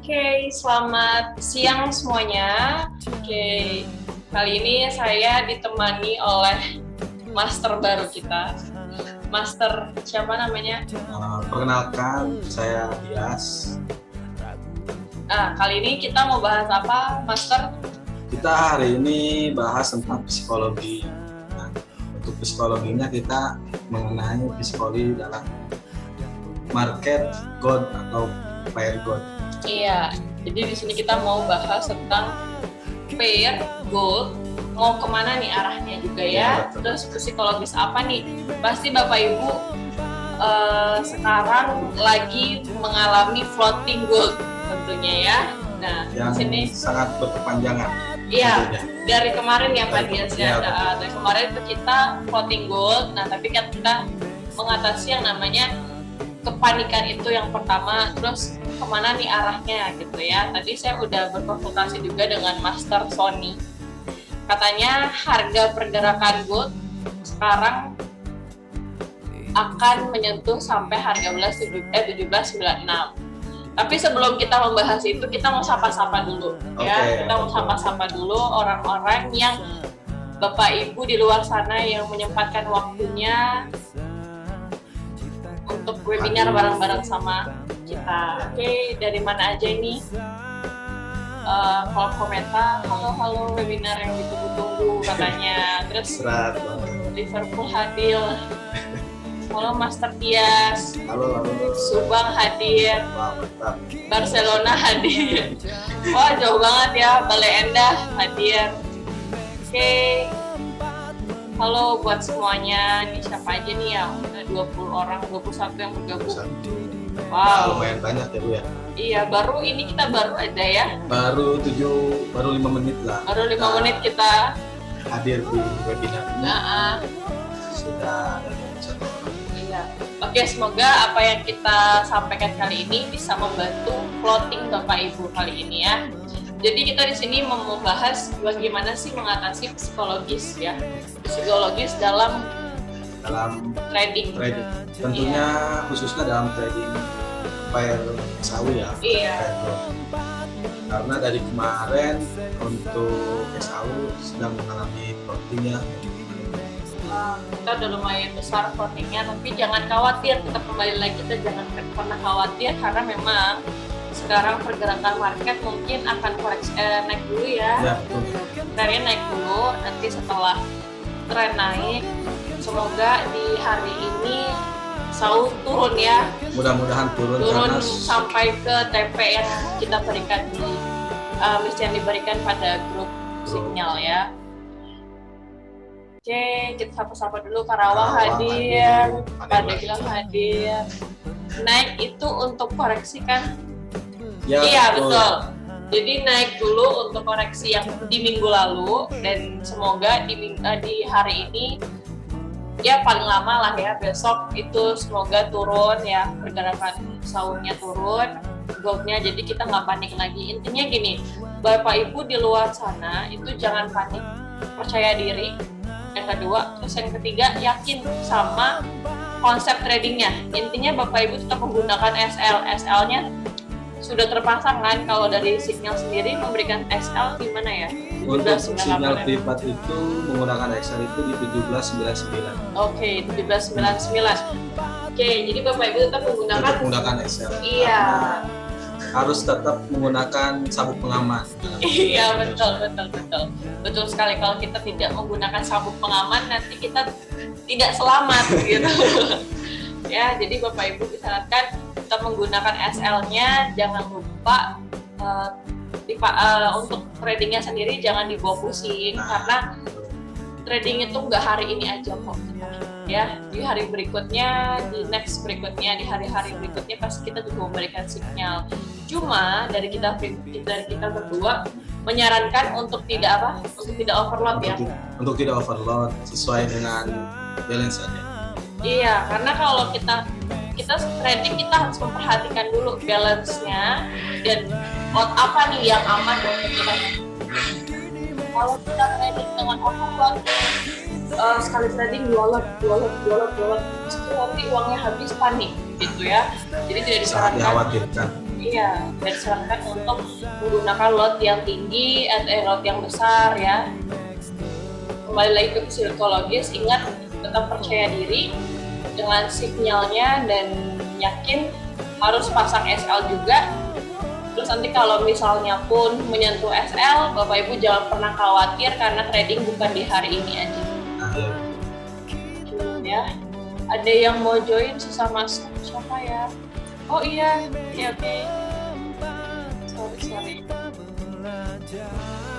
Oke, selamat siang semuanya. Oke, kali ini saya ditemani oleh master baru kita. Master siapa namanya? Perkenalkan, saya Dias. Kali ini kita mau bahas apa, Master? Kita hari ini bahas tentang psikologi. Nah, untuk psikologinya kita mengenai psikologi dalam market God atau pair God. Iya, jadi di sini kita mau bahas tentang pair gold, mau kemana nih arahnya juga ya. Terus psikologis apa nih? Pasti Bapak Ibu sekarang lagi mengalami floating gold tentunya ya. Nah, Yang di sini sangat berkepanjangan. iya, tentunya. dari kemarin ya Pak Dias ya. Iya, Dari kemarin itu kita floating gold. Nah, tapi kan kita mengatasi yang namanya kepanikan itu yang pertama, terus kemana nih arahnya gitu ya. Tadi saya udah berkonsultasi juga dengan Master Sony. Katanya harga pergerakan gold sekarang akan menyentuh sampai harga 1796. Tapi sebelum kita membahas itu, kita mau sapa-sapa dulu ya. Kita mau sapa-sapa dulu orang-orang yang Bapak Ibu di luar sana yang menyempatkan waktunya untuk webinar bareng-bareng sama kita. Oke, dari mana aja ini? Kalau komentar, halo webinar yang ditunggu-tunggu katanya. Terus Liverpool hadir. Halo Master Dias. Halo. Subang hadir. Mantap. Barcelona hadir. Wah, jauh banget ya. Bale Endah hadir. Oke. Halo buat semuanya. Ini siapa aja nih yang udah 20 orang, 21 yang bergabung. Wow. Lumayan banyak ya Bu ya. Iya, kita baru ada ya. Baru 5 menit lah. Baru 5 menit kita hadir di webinar ini. Sudah ada 1 orang. Iya. Oke, semoga apa yang kita sampaikan kali ini bisa membantu floating Bapak Ibu kali ini ya. Jadi kita di sini mau membahas bagaimana sih mengatasi psikologis dalam trading. Tentunya khususnya dalam trading pair sawi ya. Iya. Karena dari kemarin untuk sawi sedang mengalami floating ya. Kita udah lumayan besar floatingnya, tapi jangan khawatir, tetap kembali lagi kita jangan pernah khawatir karena memang sekarang pergerakan market mungkin akan koreksi naik dulu ya. Ya, betul. Trennya naik dulu, nanti setelah tren naik, semoga di hari ini selalu turun ya. Mudah-mudahan turun karena sampai ke TP yang kita berikan di yang diberikan pada grup sinyal ya. Oke, kita sapa-sapa dulu. Karawang hadir, Pandeglang hadir. Naik itu untuk koreksi kan? ya, Iya betul. Jadi naik dulu untuk koreksi yang di minggu lalu dan semoga di hari ini ya paling lama lah ya besok itu semoga turun ya, pergerakan sahurnya turun, goldnya, jadi kita nggak panik lagi. Intinya gini, Bapak Ibu di luar sana itu jangan panik, percaya diri. Yang kedua, terus yang ketiga yakin sama konsep tradingnya. Intinya Bapak Ibu tetap menggunakan SL-nya sudah terpasang kan. Kalau dari sinyal sendiri memberikan SL di mana ya? Untuk sinyal privat itu menggunakan XL itu di 1799. Oke, 1799. Oke, jadi Bapak Ibu tetap menggunakan XL. Iya. Harus tetap menggunakan sabuk pengaman. Iya, betul sekali. Kalau kita tidak menggunakan sabuk pengaman, nanti kita tidak selamat gitu. Ya, jadi Bapak Ibu disarankan tetap menggunakan SL-nya. Jangan lupa untuk tradingnya sendiri jangan dibawa pusing karena trading itu nggak hari ini aja kok. Ya, di hari berikutnya, di next berikutnya, di hari-hari berikutnya pasti kita juga memberikan sinyal. Cuma dari kita berdua menyarankan untuk tidak overload ya. Untuk tidak overload, sesuai dengan balance aja. Iya, karena kalau kita trading kita harus memperhatikan dulu balance-nya dan lot apa nih yang aman buat kita. Kalau kita trading dengan overload, sekali trading dua lot, itu nanti uangnya habis panik gitu ya. Jadi tidak disarankan. Dikhawatirkan. Iya, dan disarankan untuk menggunakan lot yang tinggi atau lot yang besar ya. Kembali lagi ke psikologis, ingat tetap percaya diri dengan sinyalnya dan yakin harus pasang SL juga. Terus nanti kalau misalnya pun menyentuh SL, Bapak Ibu jangan pernah khawatir karena trading bukan di hari ini aja. Ya, ada yang mau join susah masuk, siapa ya? Oh iya, oke. Sorry.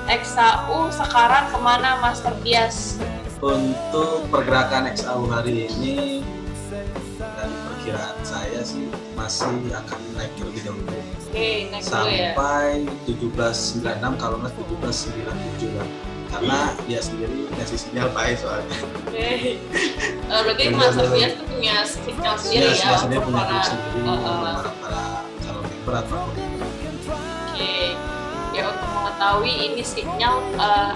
XAU sekarang kemana Master Bias? Untuk pergerakan XAU hari ini dan perkiraan saya sih masih akan naik terlebih dahulu. Oke, naik dulu ya. Sampai 1796 kalau nggak 1797 lah. Karena dia sendiri ngasih sinyal baik soalnya. Oke. Berarti Master Bias tuh punya sinyal sendiri ya? Sendiri punya para- grup sendiri para calon member atau Oke, ya untuk mengetahui ini sinyal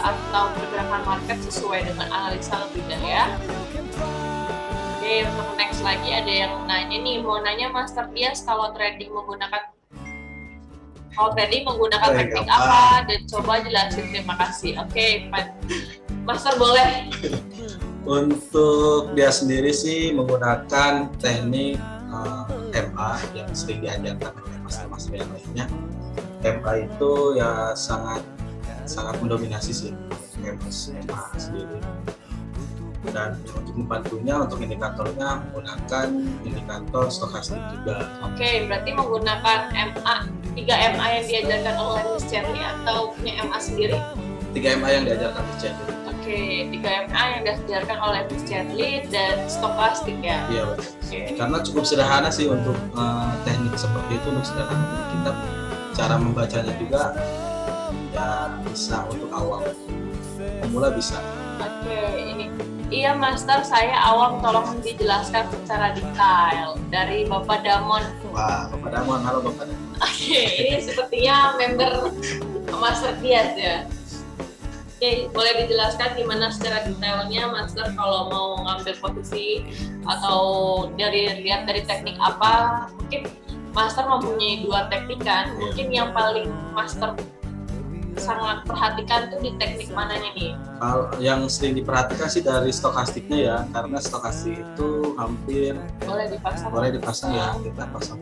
atau pergerakan market sesuai dengan analisa lebih dah ya. Oke, untuk next lagi ada yang nanya nih, mau nanya Master Bias kalau trading menggunakan teknik apa dan coba jelasin, terima kasih. Oke, Master boleh. Untuk dia sendiri sih menggunakan teknik MA yang sering diajarkan oleh master-master yang lainnya. MA itu ya sangat mendominasi sih MA sendiri. Dan untuk membantunya untuk indikatornya menggunakan indikator stokastik juga. Oke, berarti menggunakan 3 MA yang diajarkan oleh Miss Cherly atau punya MA sendiri? 3 MA yang diajarkan Miss Cherly. Oke, 3 MA yang diajarkan oleh Miss Cherly dan stokastik ya? Iya betul. Oke. Karena cukup sederhana sih untuk teknik seperti itu, untuk sederhana kita cara membacanya juga ya bisa untuk awam. Pemula bisa. Oke, ini. Iya Master, saya awam, tolong dijelaskan secara detail dari Bapak Damon. Wah, Bapak Damon, halo Bapak Damon. Oke, ini sepertinya member Master Bias ya. Oke, boleh dijelaskan gimana secara detailnya Master kalau mau ngambil posisi atau lihat dari teknik apa? Mungkin Master mempunyai 2 teknik kan? Mungkin yang paling Master sangat perhatikan tuh di teknik mananya nih? Kalau yang sering diperhatikan sih dari stokastiknya ya, karena stokastik itu hampir Boleh dipasang ya, kita pasang.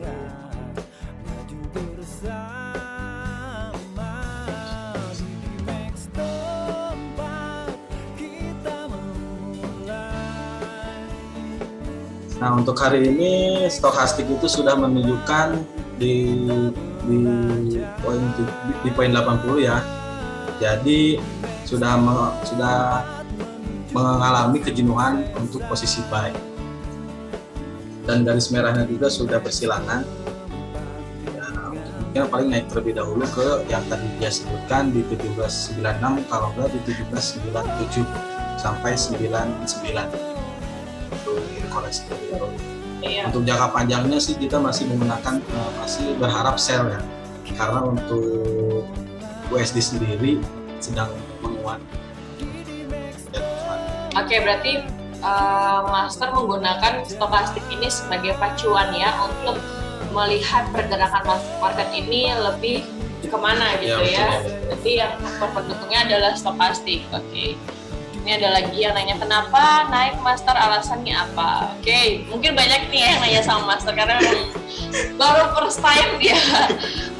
Nah untuk hari ini stokastik itu sudah menunjukkan di poin 80 ya. Jadi sudah mengalami kejenuhan untuk posisi buy. Dan garis merahnya juga sudah bersilangan. Ya, mungkin paling naik terlebih dahulu ke yang tadi dia sebutkan di 1796 kalau enggak di 1797 sampai 99. Koreksi dulu. Iya. Untuk jangka panjangnya sih kita masih menggunakan masih berharap sell ya, karena untuk USD sendiri sedang menguat. Oke, berarti Master menggunakan stokastik ini sebagai pacuan ya untuk melihat pergerakan market ini lebih kemana gitu ya. Jadi yang faktor pendukungnya adalah stokastik. Oke. Ini ada lagi yang nanya kenapa naik Master, alasannya apa? Oke, mungkin banyak nih yang nanya sama Master karena baru first time dia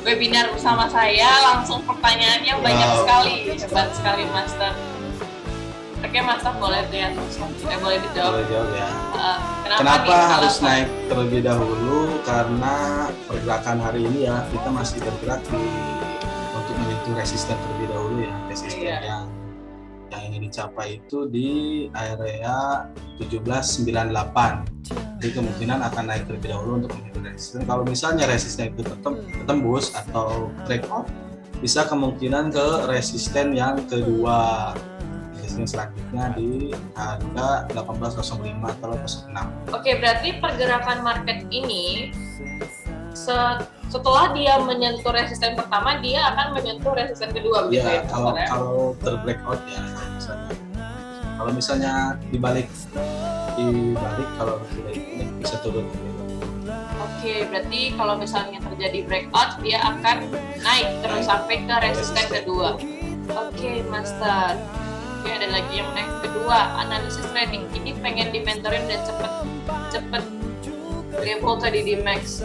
webinar bersama saya, langsung pertanyaannya banyak sekali, hebat sekali Master. Oke Master, boleh lihat boleh dijawab. Boleh jawab ya. Kenapa harus naik terlebih dahulu? Karena pergerakan hari ini ya kita masih bergerak untuk menyentuh resisten terlebih dahulu ya, resisten yang ingin dicapai itu di area 1798. Jadi kemungkinan akan naik terlebih dahulu untuk menyentuh resisten. Kalau misalnya resisten itu tembus atau breakout, bisa kemungkinan ke resisten yang kedua. Resisten selanjutnya di harga 1805 atau 06. Oke, berarti pergerakan market ini setelah dia menyentuh resisten pertama, dia akan menyentuh resisten kedua begitu ya? Kalau terbreakout ya, misalnya. Kalau misalnya dibalik kalau tidak ini bisa turun. Oke, berarti kalau misalnya terjadi breakout, dia akan naik terus sampai ke resisten kedua. Oke, Master. Oke, ada lagi yang next kedua, analisis trading. Ini pengen dimentorin dan cepet level tadi di max.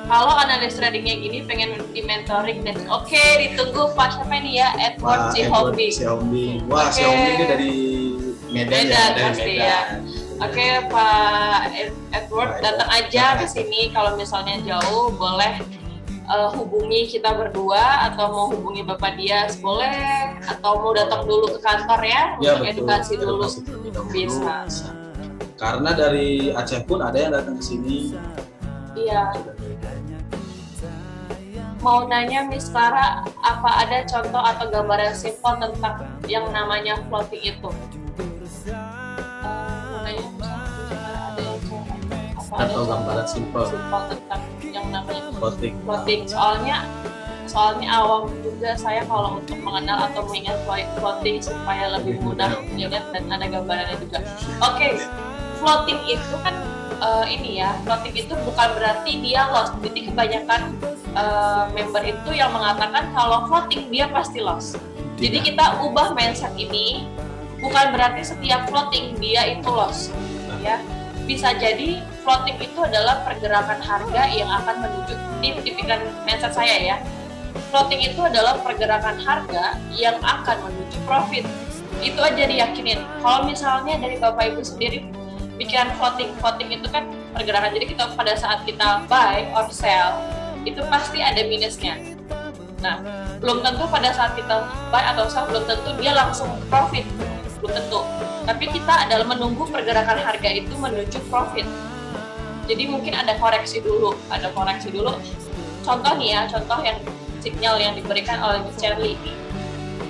Kalau analis tradingnya gini pengen dimentoring dan oke, ditunggu Pak siapa ini ya, Edward Sihombing. Wah, Oke. Sihombing ini dari Medan ya, dari pasti Medan. ya. Oke, Pak Edward datang aja ke sini. Kalau misalnya jauh boleh hubungi kita berdua atau mau hubungi Bapak Dias boleh, atau mau datang dulu ke kantor ya, Ya, untuk betul. edukasi dulu. Edukasi terlebih dahulu. Bisa. Karena dari Aceh pun ada yang datang ke sini. Iya. Mau nanya Miss Clara, apa ada contoh atau gambaran simpel tentang yang namanya floating itu? Mau nanya misalnya ada yang apa ada Atau gambaran simpel. tentang yang namanya Floating. floating. Soalnya awam juga saya kalau untuk mengenal atau mengingat floating supaya lebih mudah dilihat dan ada gambarannya juga. Oke, floating itu kan floating itu bukan berarti dia loss. Jadi kebanyakan member itu yang mengatakan kalau floating dia pasti loss. Jadi kita ubah mindset ini, bukan berarti setiap floating dia itu loss, ya. Bisa jadi floating itu adalah pergerakan harga yang akan menuju di pikiran mindset saya ya. Floating itu adalah pergerakan harga yang akan menuju profit. Itu aja diyakinin. Kalau misalnya dari Bapak Ibu sendiri pikiran floating itu kan pergerakan. Jadi kita pada saat kita buy or sell itu pasti ada minusnya. Nah, belum tentu pada saat kita buy atau sell belum tentu dia langsung profit, belum tentu. Tapi kita adalah menunggu pergerakan harga itu menuju profit. Jadi mungkin ada koreksi dulu. Contoh nih ya, contoh yang sinyal yang diberikan oleh Miss Charlie ini.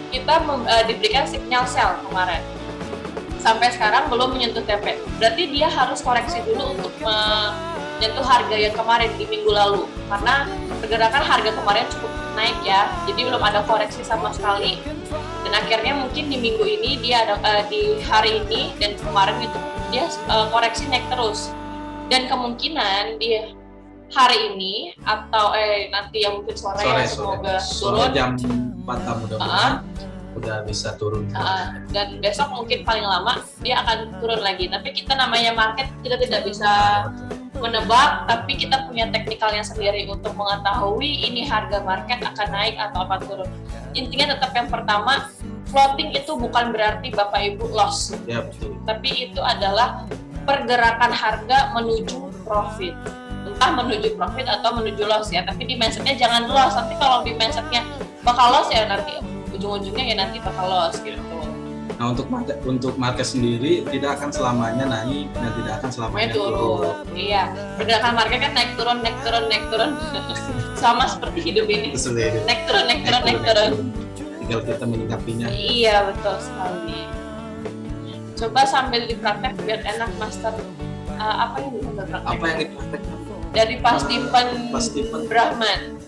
Kita diberikan sinyal sell kemarin. Sampai sekarang belum menyentuh TP. Berarti dia harus koreksi dulu untuk menyentuh harga yang kemarin di minggu lalu. Karena pergerakan harga kemarin cukup naik ya. Jadi belum ada koreksi sama sekali. Dan akhirnya mungkin di minggu ini dia ada di hari ini dan kemarin itu dia koreksi naik terus. Dan kemungkinan dia hari ini atau nanti yang mungkin sore ya, semoga turun jam 4 mudah-mudahan udah bisa turun. Dan besok mungkin paling lama dia akan turun lagi. Tapi kita namanya market, kita tidak bisa menebak, tapi kita punya teknikalnya sendiri untuk mengetahui ini harga market akan naik atau akan turun. Intinya tetap yang pertama, floating itu bukan berarti Bapak Ibu loss. Ya, betul. Tapi itu adalah pergerakan harga menuju profit. Entah menuju profit atau menuju loss ya, tapi di mindsetnya jangan loss. Nanti kalau di mindsetnya bakal loss ya nanti ujung-ujungnya ya nanti bakal loss gitu. Nah, untuk market sendiri tidak akan selamanya naik dan tidak akan selamanya turun. Iya, pergerakan market kan naik turun. Sama seperti hidup ini. Sesuai. Naik turun. Tinggal kita menyikapinya. Iya, betul sekali. Coba sambil dipraktek biar enak Master. Apa yang bisa dipraktek? Apa yang dipraktekkan? Dari Pak Stephen Brahman.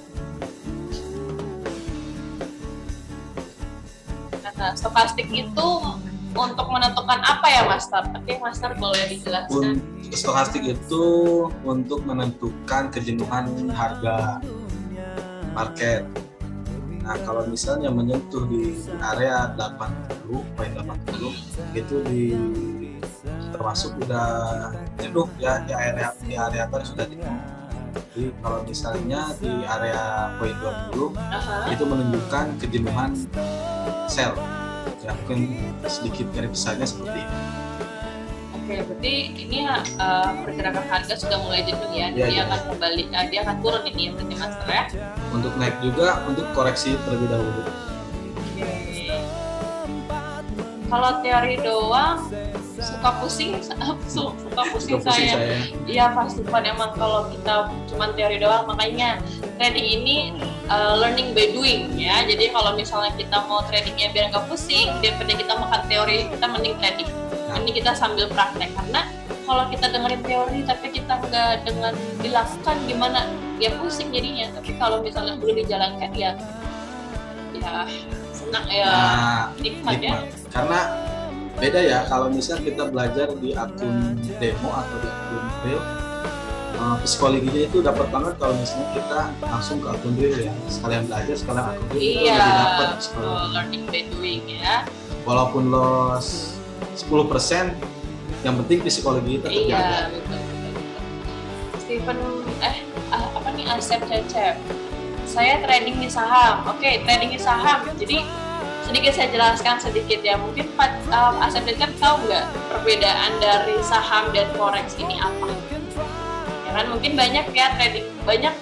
Nah, stokastik itu untuk menentukan apa ya Master? Oke, Master boleh dijelaskan. Stokastik itu untuk menentukan kejenuhan harga market. Nah, kalau misalnya menyentuh di area 80 itu termasuk udah jenuh ya, di area apa sudah jenuh. Jadi kalau misalnya di area poin 20 itu menunjukkan kejenuhan sell. Ya, mungkin sedikit garis besarnya seperti ini. Oke, berarti ini pergerakan harga sudah mulai jenuh ya. Ya, Dia ya. akan kembali, dia akan turun ini ya, berarti Master ya. Untuk naik juga untuk koreksi terlebih dahulu. Oke. Kalau teori doang suka pusing saya. Iya pasti kan, emang kalau kita cuma teori doang, makanya trading ini learning by doing ya. Jadi kalau misalnya kita mau tradingnya biar nggak pusing, daripada kita makan teori, kita mending trading. Ini kita sambil praktek, karena kalau kita dengerin teori tapi kita nggak dengan dilakukan gimana, ya pusing jadinya. Tapi kalau misalnya udah dijalankan ya senang ya, nikmat ya. Karena beda ya kalau misalnya kita belajar di akun demo atau di akun real, psikologinya itu dapat banget kalau misalnya kita langsung ke akun real ya, sekalian belajar sekalian akun real itu Iya, lebih dapat psikologi. learning by doing ya. Walaupun lo 10%, yang penting psikologi itu terjaga. Iya, betul. Steven, apa nih, Asep Cecep. Saya trading di saham. Oke, trading di saham. Jadi sedikit saya jelaskan sedikit ya. Mungkin Asep Cecep tahu nggak perbedaan dari saham dan forex ini apa? Ya kan mungkin banyak ya trading, banyak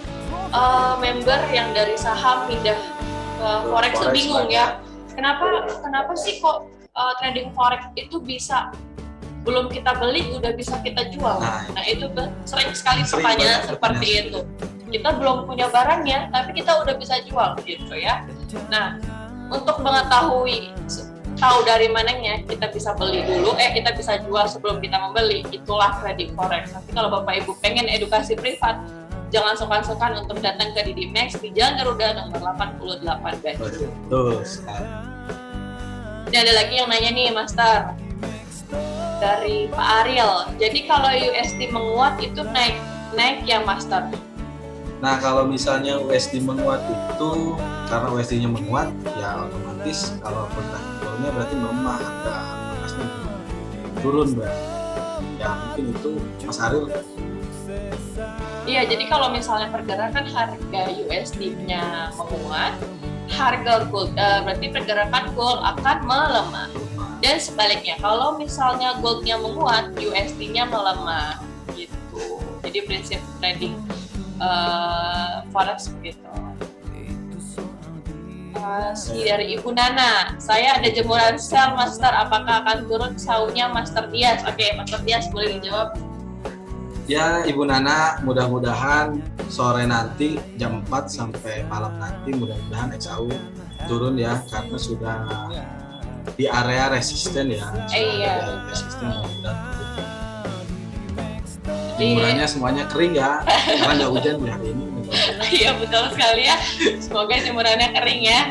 member yang dari saham pindah ke forex tuh bingung ya. Kenapa sih kok trading forex itu bisa belum kita beli udah bisa kita jual? Nah itu sering sekali pertanyaan seperti itu. Kita belum punya barangnya, tapi kita udah bisa jual gitu ya. Nah, untuk mengetahui tahu dari mananya kita bisa beli dulu, kita bisa jual sebelum kita membeli, itulah trading forex. Tapi kalau Bapak Ibu pengen edukasi privat, jangan sungkan-sungkan untuk datang ke Didimax di Jalan Garuda nomor 88 Betul sekali. Ini ada lagi yang nanya nih, Master. Dari Pak Ariel. Jadi kalau USD menguat itu naik ya, Master? Nah kalau misalnya USD menguat itu karena USD-nya menguat ya otomatis kalau perdagangannya berarti melemah, harga emasnya turun berarti. Ya mungkin itu Mas Ariel. Iya, jadi kalau misalnya pergerakan harga USD-nya menguat, harga gold berarti pergerakan gold akan melemah. Dan sebaliknya, kalau misalnya goldnya menguat, USD-nya melemah gitu. Jadi prinsip trading forex begitu. Dari Ibu Nana, saya ada jemuran sell, Master, apakah akan turun saunya Master Dias? Oke, Master Dias boleh dijawab. Ya Ibu Nana, mudah-mudahan sore nanti jam 4 sampai malam nanti mudah-mudahan XAU turun ya, karena sudah di area resisten ya. Iya. Resisten mudah-mudahan turun. Jemurannya semuanya kering ya, karena nggak hujan di hari ini. Iya betul sekali ya, semoga jemurannya kering ya.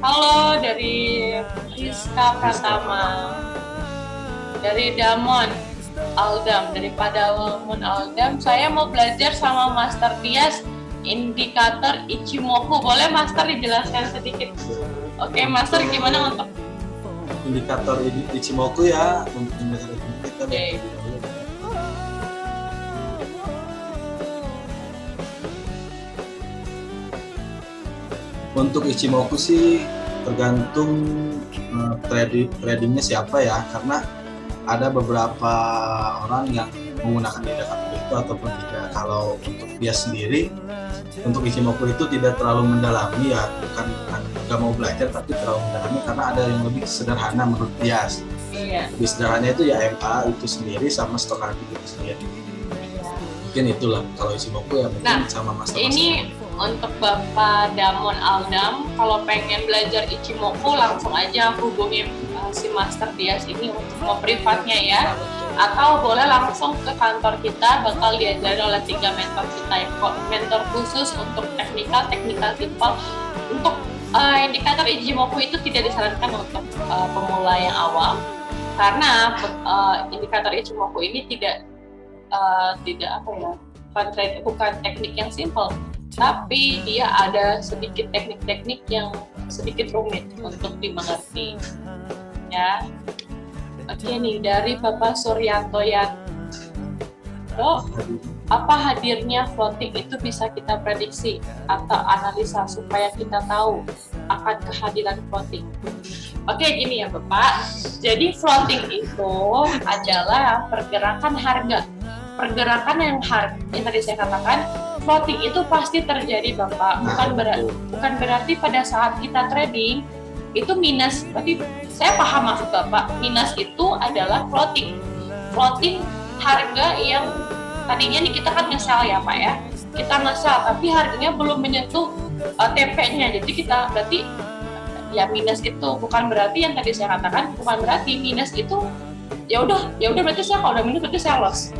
Halo dari Rizka Pratama, dari Damon Aldam, daripada Damon Aldam, saya mau belajar sama Master Dias indikator Ichimoku, boleh Master dijelaskan sedikit? Oke Master, gimana untuk indikator Ichimoku ya, untuk indikator kita. Okay. Untuk Ichimoku sih tergantung tradingnya siapa ya, karena ada beberapa orang yang menggunakan indikator itu ataupun tidak. Kalau untuk dia sendiri, untuk Ichimoku itu tidak terlalu mendalami ya, bukan nggak mau belajar tapi terlalu mendalami, karena ada yang lebih sederhana menurut dia. Iya. Lebih sederhananya itu ya MA itu sendiri sama stochastic itu sendiri. Mungkin itulah kalau Ichimoku ya mungkin sama Master. Ini untuk Bapak Damon Aldam, kalau pengen belajar Ichimoku langsung aja hubungi si Master Dias ini untuk mau privatnya ya, atau boleh langsung ke kantor kita, bakal diajari oleh 3 mentor kita, mentor khusus untuk teknikal simple. Untuk indikator Ichimoku itu tidak disarankan untuk pemula yang awam, karena indikator Ichimoku ini tidak bukan teknik yang simple, tapi dia ada sedikit teknik-teknik yang sedikit rumit untuk dimengerti ya. Oke nih, dari Bapak Suryanto apa hadirnya floating itu bisa kita prediksi atau analisa supaya kita tahu akan kehadiran floating? Oke, gini ya Bapak, jadi floating itu adalah pergerakan harga. Pergerakan yang tadi saya katakan, floating itu pasti terjadi Bapak, bukan berarti pada saat kita trading itu minus. Berarti saya paham maksud Bapak, minus itu adalah floating harga yang tadinya nih kita kan nge-sell ya Pak ya, kita nge-sell tapi harganya belum menyentuh TP-nya, jadi kita berarti ya minus itu. Bukan berarti yang tadi saya katakan, bukan berarti minus itu ya udah berarti saya kalau udah minus berarti saya loss.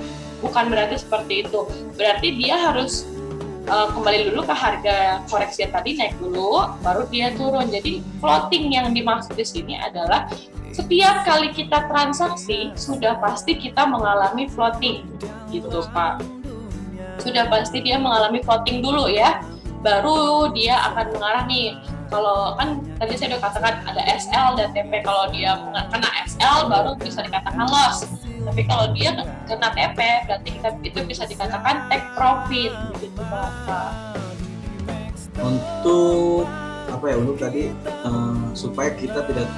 Bukan berarti seperti itu. Berarti dia harus kembali dulu ke harga koreksi yang tadi, naik dulu baru dia turun. Jadi floating yang dimaksud di sini adalah setiap kali kita transaksi sudah pasti kita mengalami floating gitu Pak. Sudah pasti dia mengalami floating dulu ya, baru dia akan mengarah nih. Kalau kan tadi saya udah katakan ada SL dan TP, kalau dia kena SL baru bisa dikatakan loss. Tapi kalau dia kena TP berarti itu bisa dikatakan take profit gitu Pak. Untuk untuk tadi supaya kita tidak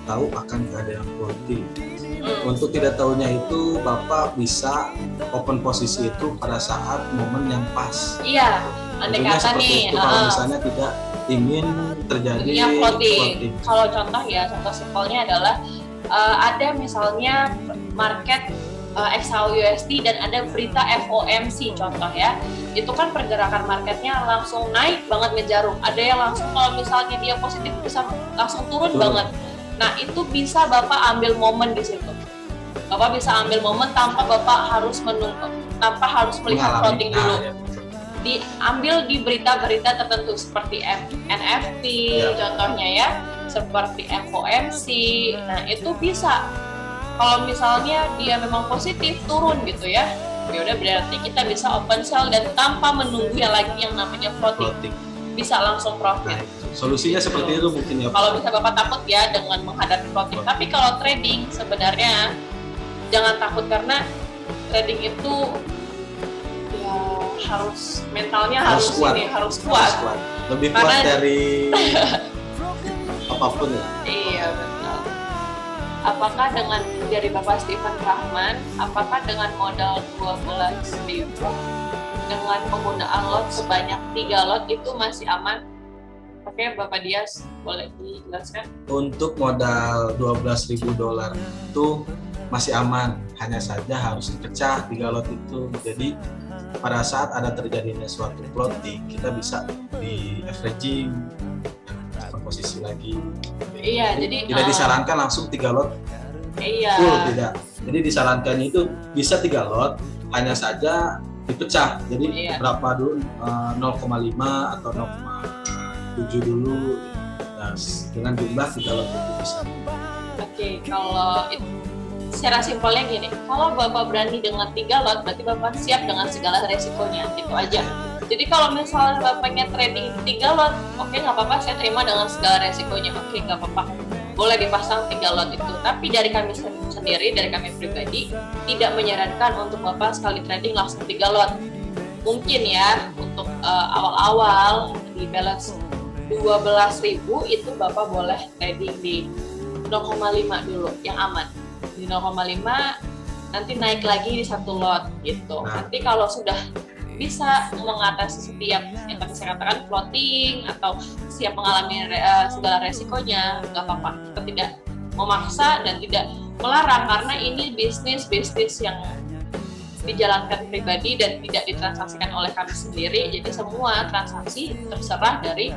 tahu akan keadaan floating. Untuk tidak tahunya itu Bapak bisa open posisi itu pada saat momen yang pas. Iya, andai kata nih. Kalau misalnya tidak ingin terjadi floating. Kalau contoh simpelnya adalah ada misalnya market XAUUSD dan ada berita FOMC contoh ya. Itu kan pergerakan marketnya langsung naik banget ngejarum. Ada yang langsung kalau misalnya dia positif bisa langsung turun banget. Nah itu bisa Bapak ambil momen di situ. Bapak bisa ambil momen tanpa Bapak harus menunggu, tanpa harus melihat floating dulu. Diambil di berita-berita tertentu seperti NFT contohnya ya, seperti FOMC. Nah itu bisa. Kalau misalnya dia memang positif turun gitu ya udah berarti kita bisa open sell dan tanpa menunggu yang namanya floating. Bisa langsung profit. Solusinya seperti itu mungkin ya. Kalau bisa Bapak takut ya dengan menghadapi floating. Tapi kalau trading sebenarnya jangan takut, karena trading itu ya harus mentalnya harus kuat. Lebih kuat dari apapun ya. Iya betul. Apakah dari Bapak Steven Rahman, apakah dengan modal 12.000 dengan penggunaan lot sebanyak 3 lot itu masih aman? Oke, Bapak Dias, boleh dijelaskan? Untuk modal $12.000 itu masih aman, hanya saja harus dipecah 3 lot itu. Jadi pada saat ada terjadinya suatu floating, kita bisa di averaging posisi lagi. Iya, jadi tidak disarankan langsung 3 lot. Iya. Full tidak. Jadi disarankan itu bisa 3 lot, hanya saja dipecah. Jadi berapa dulu? 0,5 atau 0,7 dulu. Nah, dengan jumlah 3 lot itu bisa. Oke, kalau secara simpelnya gini, kalau Bapak berani dengan 3 lot, berarti Bapak siap dengan segala resikonya, gitu aja. Jadi kalau misalnya Bapaknya trading 3 lot, oke nggak apa-apa, saya terima dengan segala resikonya, oke nggak apa-apa, boleh dipasang 3 lot itu. Tapi dari kami sendiri, dari kami pribadi, tidak menyarankan untuk Bapak sekali trading langsung 3 lot. Mungkin ya, untuk awal-awal di balance 12.000 itu Bapak boleh trading di 0,5 dulu, yang aman. Di 0,5 nanti naik lagi di 1 lot gitu. Nanti kalau sudah bisa mengatasi setiap yang tadi saya katakan floating atau siap mengalami segala resikonya, nggak apa-apa. Kita tidak memaksa dan tidak melarang, karena ini bisnis yang dijalankan pribadi dan tidak ditransaksikan oleh kami sendiri. Jadi semua transaksi terserah dari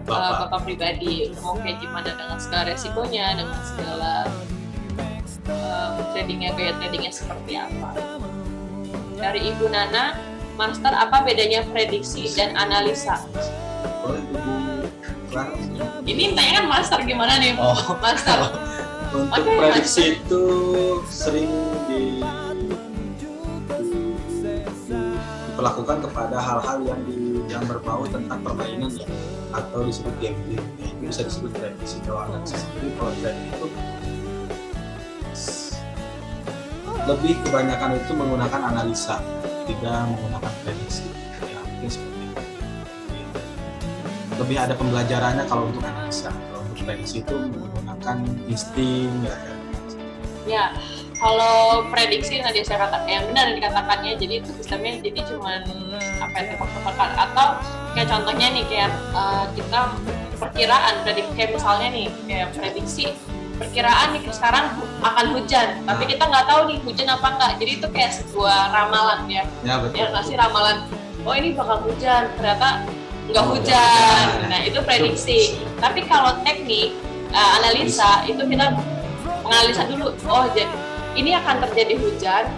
Bapak pribadi. Mau kayak gimana dengan segala resikonya, dengan segala gaya tradingnya seperti apa. Dari Ibu Nana, Master, apa bedanya prediksi dan analisa? Ini tanya kan Master gimana nih? Master. Untuk prediksi itu sering diperlakukan kepada hal-hal yang berbau tentang permainan ya, atau disebut gambling. Itu bisa disebut prediksi. Kalau analisa sendiri, kalau trading itu lebih kebanyakan itu menggunakan analisa, tidak menggunakan prediksi. Ya, mungkin seperti itu. Lebih ada pembelajarannya kalau untuk analisa. Kalau untuk prediksi itu menggunakan insting. Ya, kalau prediksi tadi saya katakan yang benar yang dikatakannya, jadi itu sistemnya jadi cuman tebak-tebakan, atau kayak contohnya nih kayak kita perkiraan kayak misalnya nih kayak prediksi perkiraan nih sekarang akan hujan, tapi kita nggak tahu nih hujan apa enggak. Jadi itu kayak sebuah ramalan ya. Ya betul. Ya nggak sih ramalan. Oh ini bakal hujan, ternyata nggak hujan. Nah itu prediksi. Tapi kalau teknik analisa itu kita menganalisa dulu. Oh jadi ini akan terjadi hujan.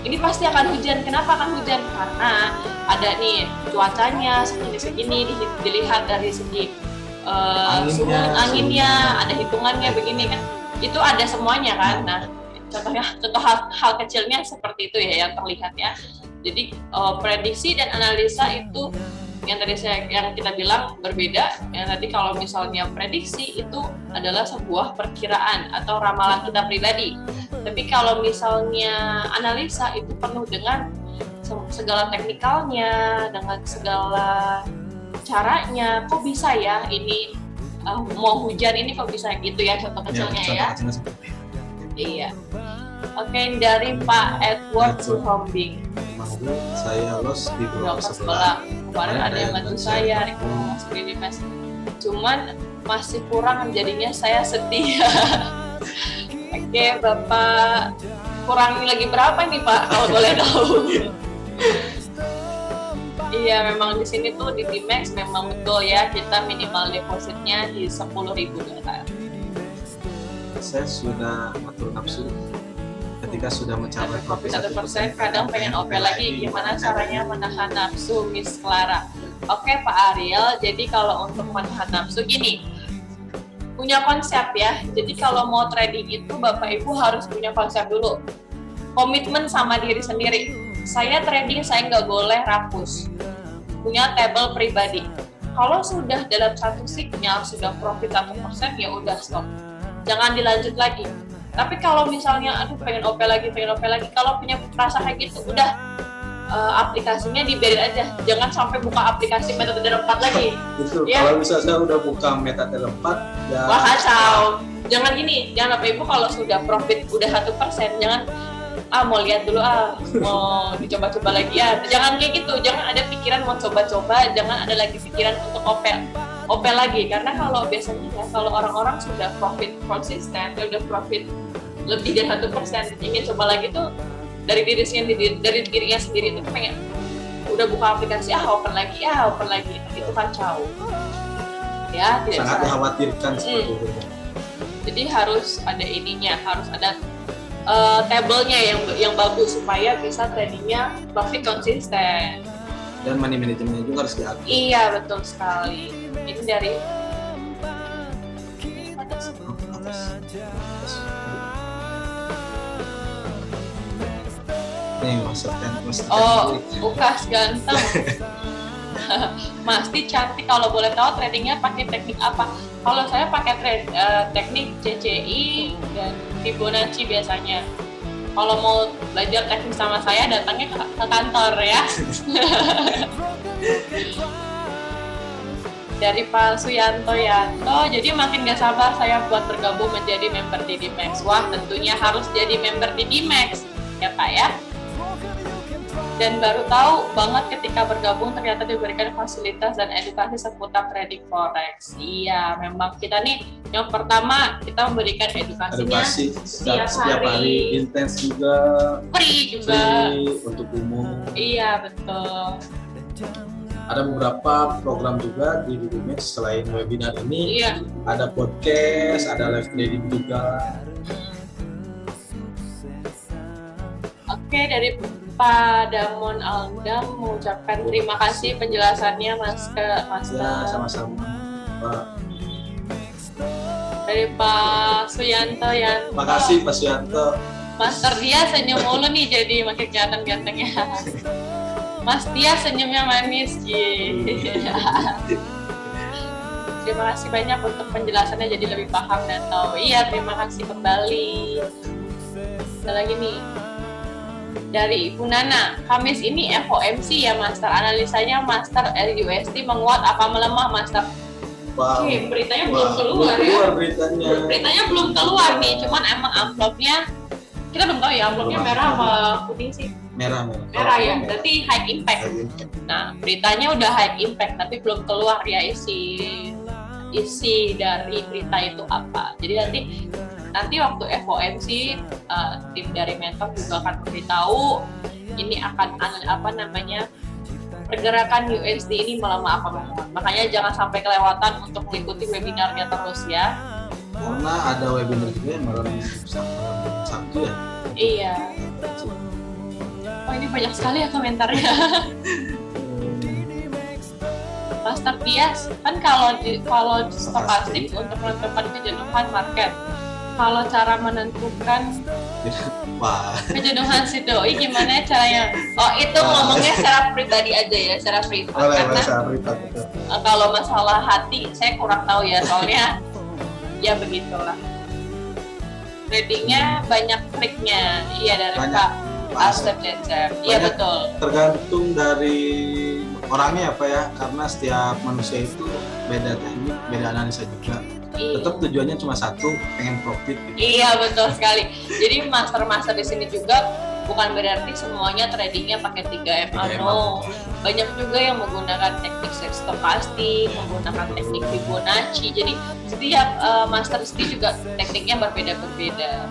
Ini pasti akan hujan. Kenapa akan hujan? Karena ada nih cuacanya segini dilihat dari segi suhu anginnya, ada hitungannya begini kan. itu ada semuanya kan. Nah, contoh hal kecilnya seperti itu ya yang terlihat ya. Jadi prediksi dan analisa itu yang tadi yang kita bilang berbeda. Yang tadi kalau misalnya prediksi itu adalah sebuah perkiraan atau ramalan kita pribadi. Tapi kalau misalnya analisa itu penuh dengan segala teknikalnya, dengan segala caranya. Kok bisa ya ini mau hujan ini kok bisa gitu ya contoh kecilnya ya. Iya. Oke, dari Pak Edward Suhombing. Saya los di blok sebelah. Kemarin ada yang bantu saya di mes. Cuman masih kurang jadinya saya sedih. Oke, Bapak kurangi lagi berapa nih Pak kalau boleh tahu? Iya, memang di sini tuh di Dimex memang betul ya kita minimal depositnya di 10.000 dolar. Saya sudah atur nafsu ketika sudah mencapai profit 1%, kadang pengen OP lagi. Gimana caranya menahan nafsu, Miss Clara? Oke Pak Ariel, jadi kalau untuk menahan nafsu gini, punya konsep ya. Jadi kalau mau trading itu Bapak Ibu harus punya konsep dulu. Komitmen sama diri sendiri. Saya trading, saya nggak boleh rakus. Punya table pribadi. Kalau sudah dalam satu signal sudah profit 1%, ya udah stop. Jangan dilanjut lagi. Tapi kalau misalnya, aduh pengen OP lagi, kalau punya rasa kayak gitu, udah aplikasinya dibiarin aja. Jangan sampai buka aplikasi metode 4 lagi. Itu ya. Kalau misalnya saya udah buka metode 4, ya. Wah kacau. Jangan gini, jangan Bapak Ibu kalau sudah profit udah 1%, jangan mau lihat dulu mau dicoba-coba lagi ya. Jangan kayak gitu, jangan ada pikiran mau coba-coba, jangan ada lagi pikiran untuk OP lagi, karena kalau biasanya ya kalau orang-orang sudah profit konsisten, udah profit lebih dari 1%, ingin coba lagi tuh dari dirinya sendiri itu pengen udah buka aplikasi open lagi itu kacau ya, tidak sangat dikhawatirkan seperti itu. Jadi harus ada ininya, harus ada table-nya yang bagus supaya bisa tradingnya profit konsisten. Dan money manajemennya juga harus diatur. Iya, betul sekali. Ini dari nih maksudkan Ukas ganteng. Masti cantik. Kalau boleh tahu tradingnya pakai teknik apa? Kalau saya pakai teknik CCI dan Fibonacci biasanya. Kalau mau belajar teknik sama saya, datangnya ke kantor ya. Dari Pak Suyanto Yanto, jadi makin gak sabar saya buat bergabung menjadi member di Dimex. Wah, tentunya harus jadi member di Dimex, ya Pak ya. Dan baru tahu banget ketika bergabung ternyata diberikan fasilitas dan edukasi seputar trading forex. Iya, memang kita nih yang pertama kita memberikan edukasinya setiap hari, intens juga, free juga untuk umum. Iya, betul. Ada beberapa program juga di Dimex selain webinar ini. Iya. Ada podcast, ada live trading juga. Oke, dari Pak Damon Aldam mengucapkan terima kasih penjelasannya Mas. Ya, sama-sama Pak. Dari Pak Suyanto Yanto. Terima kasih Pak Suyanto. Master dia senyum mulu nih jadi makin kelihatan gantengnya. Mas dia senyumnya manis. Terima kasih banyak untuk penjelasannya jadi lebih paham dan tahu. Iya, terima kasih kembali. Ada lagi nih. Dari Ibu Nana, Kamis ini FOMC ya Master, analisanya Master LUSD menguat apa melemah Master? Wow. Oke, beritanya belum keluar ya. Beritanya belum keluar nih, cuman emang amplopnya kita belum tahu ya amplopnya merah apa putih sih? Merah ya, berarti high impact. Nah, beritanya udah high impact tapi belum keluar ya isi dari berita itu apa. Jadi nanti waktu FOMC tim dari Mentor juga akan memberitahu ini akan pergerakan USD ini melemah apa menguat. Makanya jangan sampai kelewatan untuk mengikuti webinarnya terus ya. Karena ada webinar juga yang malam Sabtu ya. Iya. Oh, ini banyak sekali ya komentarnya. Master Pias kan kalau stokastik untuk menentukan kejenuhan market. Kalau cara menentukan Wah, kejenuhan si doi gimana caranya? Oh itu ngomongnya secara pribadi aja ya, secara privat. boleh Karena saya privat betul. kalau masalah hati saya kurang tahu ya, soalnya ya begitulah. Tradingnya banyak triknya, iya dari Banyak. Pak Asep dan Chef. Iya Banyak. betul. Tergantung dari orangnya apa ya, karena setiap manusia itu beda teknik, beda analisa juga. Iya. Tetap tujuannya cuma satu, pengen profit gitu. Iya betul sekali. Jadi master-master di sini juga bukan berarti semuanya tradingnya pakai 3 MA, 3 no. Banyak juga yang menggunakan teknik stokastik, menggunakan teknik Fibonacci. Jadi setiap master studi juga tekniknya berbeda-berbeda.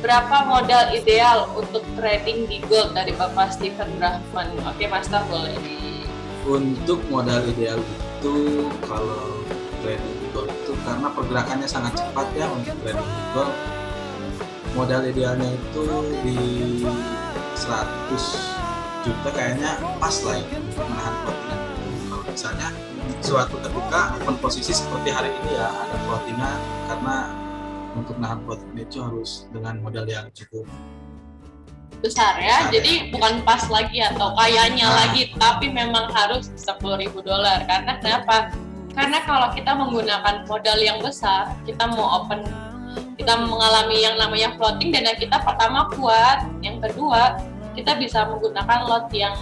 Berapa modal ideal untuk trading di gold dari Bapak Steven Brahman? Oke, Master boleh di Untuk modal ideal itu kalau trading di gold itu karena pergerakannya sangat cepat ya untuk trading di gold. Modal idealnya itu di 100 juta kayaknya pas lah ya untuk menahan floatingan. Kalau misalnya suatu ketika open posisi seperti hari ini ya ada floatingan, karena untuk menahan floatingan itu harus dengan modal yang cukup besar ya, besar, jadi ya. bukan pas lagi atau kayaknya Nah. lagi, tapi memang harus $10.000. Karena kenapa? Karena kalau kita menggunakan modal yang besar, kita mau open, kita mengalami yang namanya floating, dana kita pertama kuat, yang kedua kita bisa menggunakan lot yang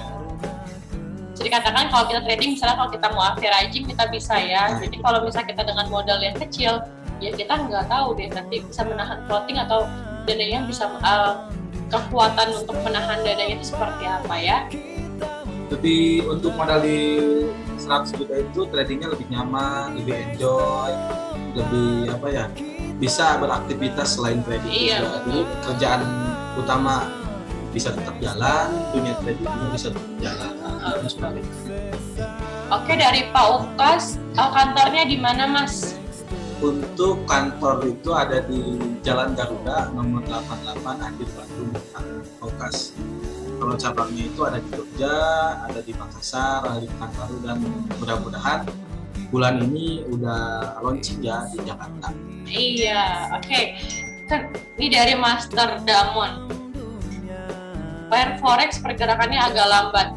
bisa dikatakan kalau kita trading, misalnya kalau kita mau averaging kita bisa ya. Jadi kalau misalnya kita dengan modal yang kecil, ya kita nggak tahu deh nanti bisa menahan floating atau dananya bisa kekuatan untuk menahan dananya itu seperti apa ya. Tapi untuk modal di 100 juta itu tradingnya lebih nyaman, lebih enjoy, lebih apa ya, bisa beraktivitas selain trading Iya, juga. Jadi kerjaan utama bisa tetap jalan, dunia trading juga bisa tetap jalan. Oke, dari Pak Ukas, kantornya di mana Mas? Untuk kantor itu ada di Jalan Garuda nomor 88 Andir Bandung, Okas. Kalau cabangnya itu ada di Jogja, ada di Makassar, ada di Pekanbaru, dan mudah-mudahan bulan ini udah launching ya di Jakarta. Iya, oke. Ini dari Master Damon. Pair forex pergerakannya agak lambat.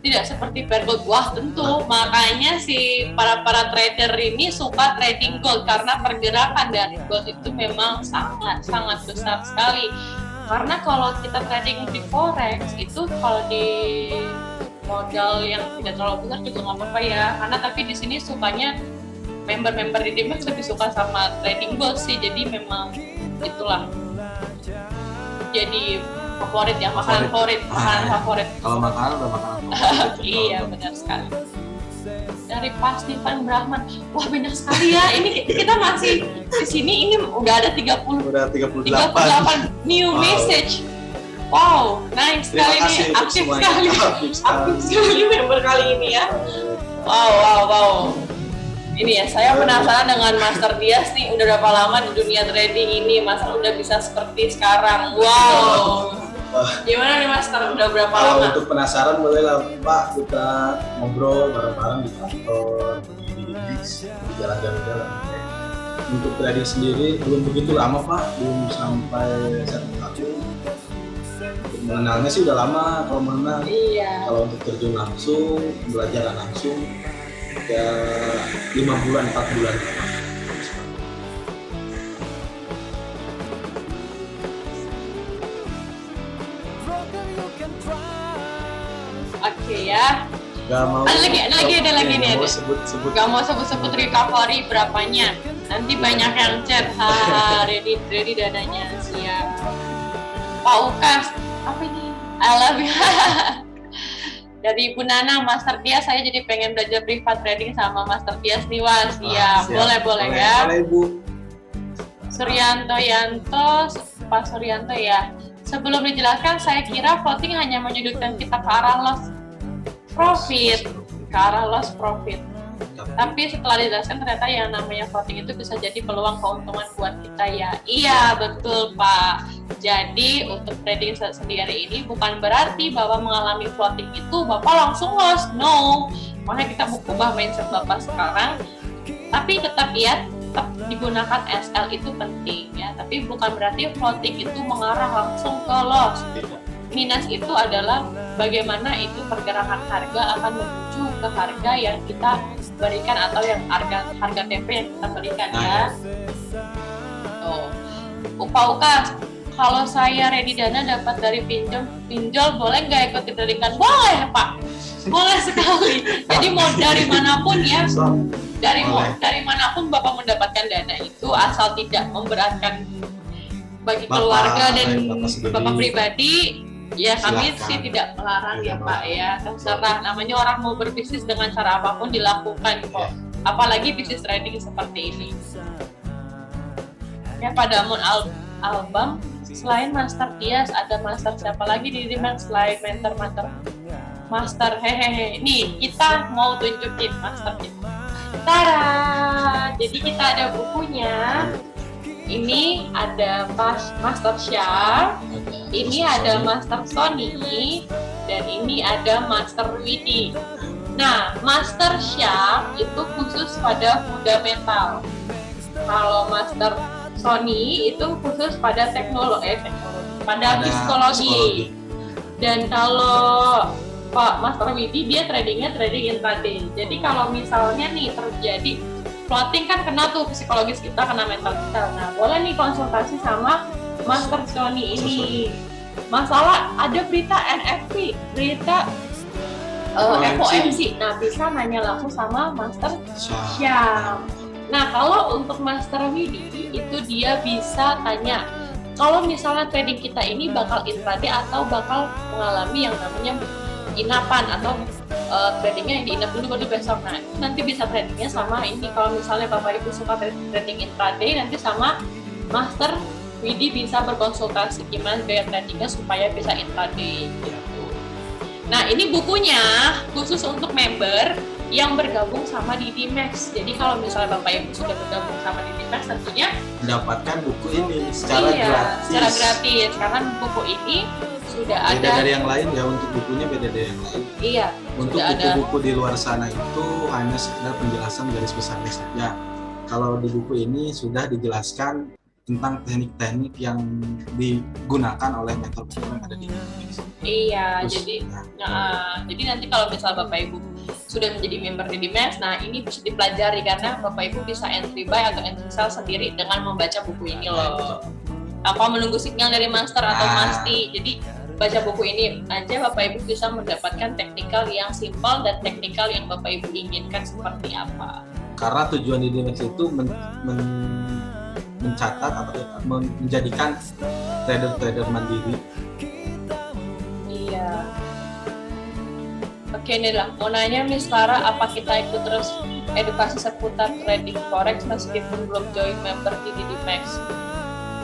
Tidak seperti pair gold. Wah tentu, makanya si para trader ini suka trading gold karena pergerakan dari gold itu memang sangat besar sekali. Karena kalau kita trading di forex itu kalau di modal yang tidak terlalu besar juga nggak apa-apa ya. Karena tapi di sini sukanya member-member di Dimex lebih suka sama trading gold sih. Jadi memang itulah. Jadi favorit ya, makanan favorit. Kalau makanan udah makanan favorit. Iya benar sekali. Dari Pak Steven Brahman, wah banyak sekali ya. Ini kita masih di sini, ini udah ada 38 Udah 38. new Wow. message. Wow, nice sekali nih, aktif sekali member kali ini ya. Wow. Ini ya, saya penasaran dengan Master Dias nih, udah berapa lama di dunia trading ini, Master udah bisa seperti sekarang. Wow. Gimana nih Master, udah berapa lama? Untuk penasaran boleh lah Pak, kita ngobrol bareng-bareng di kantor, di Dimex, di Jalan Garuda. Untuk trading sendiri belum begitu lama Pak, belum sampai 1 tahun. Untuk mengenalnya sih udah lama, kalau mengenal. Iya. Kalau untuk terjun langsung, belajar langsung, ya 5 bulan, 4 bulan. Oke ya. Gak mau. Ada lagi nih. Gak mau sebut. Gak mau sebut recovery berapanya. Nanti banyak yang chat. Ready dananya siap. Pak Ukas, apa ini? I love you. Dari Ibu Nana, Master Tias, saya jadi pengen belajar privat trading sama Master Tias nih, Wah. Siap. Boleh ya. Boleh Bu. Suryanto Yanto, Pak Suryanto ya. Sebelum dijelaskan, saya kira floating hanya menyudutkan kita ke arah loss profit. Tapi setelah dijelaskan ternyata yang namanya floating itu bisa jadi peluang keuntungan buat kita ya. Iya betul Pak. Jadi untuk trading sendiri ini bukan berarti bahwa mengalami floating itu Bapak langsung loss. No. Makanya kita ubah mindset Bapak sekarang. Tapi tetap ya, tetap digunakan SL itu penting ya. Tapi bukan berarti floating itu mengarah langsung ke loss. Minus itu adalah bagaimana itu pergerakan harga akan menuju ke harga yang kita berikan atau yang harga TP yang kita berikan ya. Tuh. Uka, kalau saya ready dana dapat dari pinjol boleh nggak ikut diberikan? Boleh Pak, boleh sekali. Jadi mau dari manapun ya, dari manapun Bapak mendapatkan dana itu asal tidak memberatkan bagi keluarga dan Bapak pribadi. Ya kami sih tidak melarang ya Pak ya, terserah, namanya orang mau berbisnis dengan cara apapun dilakukan kok, apalagi bisnis trading seperti ini. Ya pada album selain Master Dias ada Master siapa lagi di Dimax selain Master hehehe. Nih kita mau tunjukin Master kita. Tada! Jadi kita ada bukunya. Ini ada Master Sharp, ini ada Master Sony, dan ini ada Master Widi. Nah, Master Sharp itu khusus pada fundamental. Kalau Master Sony itu khusus pada teknologi, pada psikologi. Dan kalau Pak Master Widi dia tradingnya trading intraday. Jadi kalau misalnya nih terjadi floating kan kena tuh psikologis kita, kena mental kita. Nah, boleh nih konsultasi sama Master Sony ini. Masalah ada berita NFT, berita FOMC. Nah, bisa nanya langsung sama Master Syam. Nah, kalau untuk Master Widi itu dia bisa tanya kalau misalnya trading kita ini bakal intraday atau bakal mengalami yang namanya inapan atau tradingnya yang diinap dulu baru besok. Nah, nanti bisa tradingnya sama ini. Kalau misalnya Bapak Ibu suka trading intraday, nanti sama Master Widi bisa berkonsultasi gimana gaya tradingnya supaya bisa intraday gitu. Nah, ini bukunya khusus untuk member yang bergabung sama di Dimax. Jadi kalau misalnya Bapak Ibu sudah bergabung sama di Dimax, tentunya mendapatkan buku ini secara gratis. Secara gratis, karena buku ini sudah beda ada dari yang lain ya, untuk bukunya beda dari yang lain. Iya. Untuk buku-buku di luar sana itu hanya sekedar penjelasan garis besarnya saja. Kalau di buku ini sudah dijelaskan tentang teknik-teknik yang digunakan oleh mentor yang ada di Indonesia. Iya, terus, jadi nanti kalau misal Bapak Ibu sudah menjadi member di Dimax, nah ini bisa dipelajari karena Bapak Ibu bisa entry buy atau entry sell sendiri dengan membaca buku ini loh. Tanpa menunggu signal dari master atau masti. Jadi baca buku ini aja Bapak Ibu bisa mendapatkan teknikal yang simpel dan teknikal yang Bapak Ibu inginkan seperti apa. Karena tujuan di Dimax itu mencatat atau menjadikan trader-trader mandiri. Iya. Oke nih lah, mau nanya Miss Clara, apa kita ikut terus edukasi seputar trading forex meskipun belum join member di Dimax?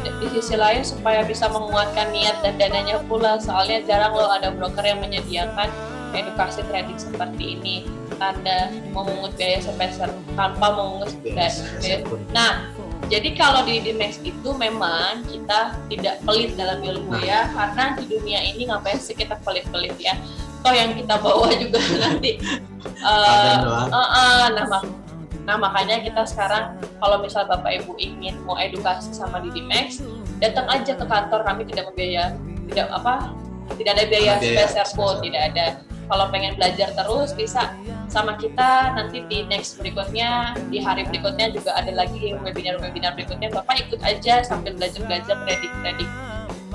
Di sisi lain supaya bisa menguatkan niat dan dananya pula, soalnya jarang loh ada broker yang menyediakan edukasi trading seperti ini. Tanda memungut biaya sepeser tanpa memungut biaya. Nah, jadi kalau di Dimax itu memang kita tidak pelit dalam ilmu ya, karena di dunia ini ngapain sih kita pelit-pelit ya? Toh yang kita bawa juga nanti. Nah makanya kita sekarang kalau misal Bapak Ibu ingin mau edukasi sama di Dimax, datang aja ke kantor kami, tidak ada biaya spesial pun, tidak ada. Kalau pengen belajar terus bisa sama kita, nanti di next berikutnya, di hari berikutnya juga ada lagi webinar berikutnya. Bapak ikut aja sambil belajar trading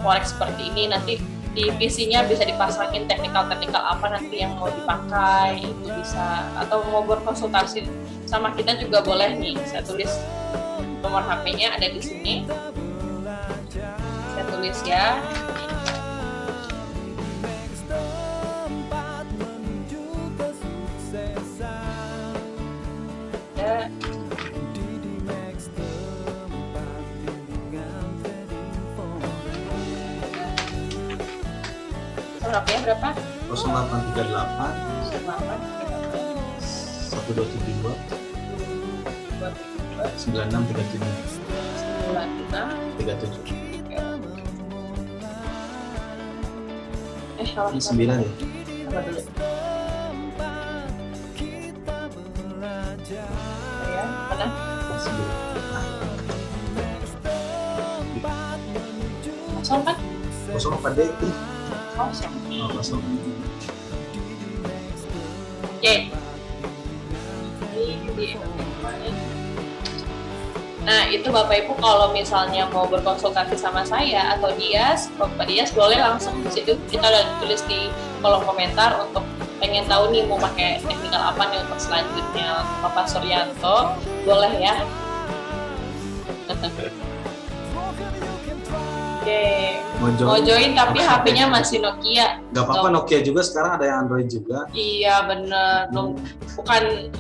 forex seperti ini. Nanti di PC-nya bisa dipasangin teknikal apa nanti yang mau dipakai, itu bisa. Atau mau berkonsultasi sama kita juga boleh nih. Saya tulis nomor HP-nya ada di sini. Saya tulis ya. Berapa? 0838 1272 9637. Salah 9 ya? Apa dulu? Ya, Mana? Nah, Kosong kan? kosong apa deh? Kosong. Oh, kosong. Oke. Nah, itu Bapak Ibu kalau misalnya mau berkonsultasi sama saya atau Dias, Bapak Dias boleh langsung di situ, kita udah tulis di kolom komentar untuk pengen tahu nih mau pakai teknikal apa nih untuk selanjutnya Bapak Suryanto, boleh ya. Oke. Mau join tapi HP-nya masih Nokia. Gak apa-apa, Nokia juga sekarang ada yang Android juga. Iya bener, bukan.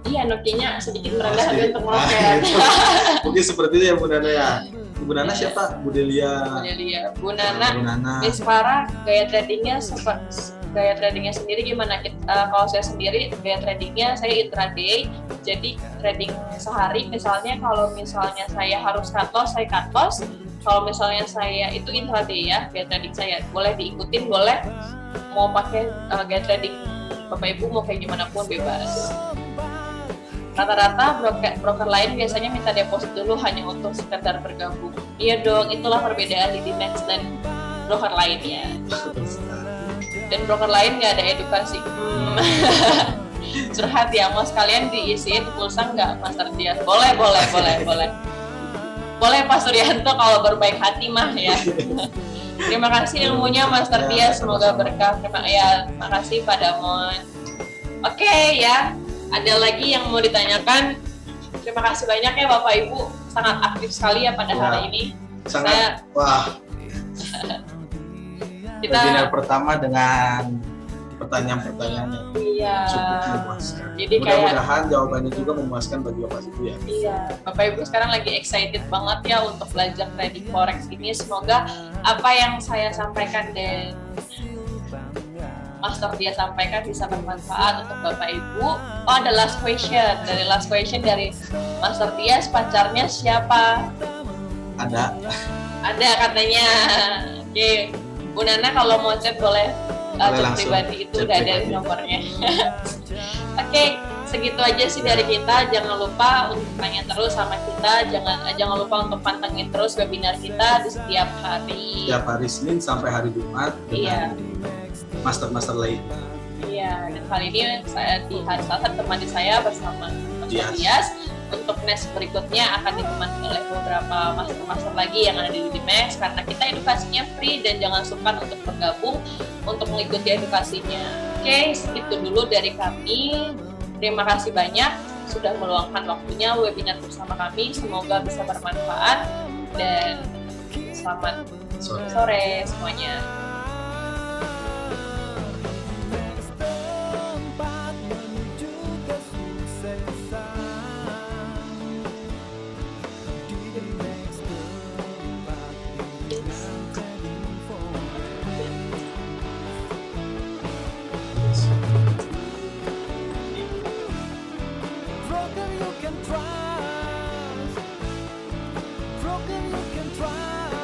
Iya, Nokia-nya sedikit merendah tapi untuk Nokia. Mungkin seperti itu ya Bu Nana ya. Bu Nana siapa? Bu Delia. Bu Nana. Bu Nana. Miss Farah, gaya tradingnya sendiri gimana? Kalau saya sendiri gaya tradingnya saya intraday. Jadi trading sehari misalnya kalau misalnya saya harus cut loss, saya cut loss. Kalau misalnya saya itu intraday ya, gaya trading saya boleh diikutin, boleh mau pakai gaya trading Bapak Ibu mau kayak gimana pun bebas. Rata-rata broker lain biasanya minta deposit dulu hanya untuk sekedar bergabung. Iya dong, itulah perbedaan di Dimax dan broker lainnya. Dan broker lain nggak ada edukasi. Curhat ya, mau sekalian diisiin pulsa nggak Master Dias? Boleh. Boleh Pak Suryanto kalau berbaik hati mah ya. Terima kasih ilmunya Master Dias, semoga berkah. Terima kasih Pak Damon. Oke ya. Ada lagi yang mau ditanyakan? Terima kasih banyak ya Bapak Ibu, sangat aktif sekali ya pada hari ini. Sangat, wah. Webinar pertama dengan pertanyaan-pertanyaannya. Iya. Cukup memuaskan. Jadi mudah-mudahan jawabannya juga memuaskan bagi Bapak Ibu ya. Iya, Bapak Ibu sekarang lagi excited banget ya untuk belajar trading forex ini. Semoga apa yang saya sampaikan dan Master dia sampaikan bisa bermanfaat untuk Bapak Ibu. Oh, ada last question. Dari last question dari Master Dias, pacarnya siapa? Ada Katanya. Oke, Bu Nana kalau mau chat boleh chat pribadi, itu udah ada nomornya. Oke, segitu aja sih dari kita. Jangan lupa untuk tanya terus sama kita. Jangan lupa untuk pantengin terus webinar kita di setiap hari. Setiap hari Senin sampai hari Jumat. Iya. Master lain. Iya, dan kali ini saya di hari Selasa temani saya bersama Mas Dias. Untuk next berikutnya akan ditemani oleh beberapa master lagi yang ada di Dimax karena kita edukasinya free dan jangan sungkan untuk bergabung untuk mengikuti edukasinya. Oke, segitu dulu dari kami. Terima kasih banyak sudah meluangkan waktunya webinar bersama kami. Semoga bisa bermanfaat dan selamat sore semuanya.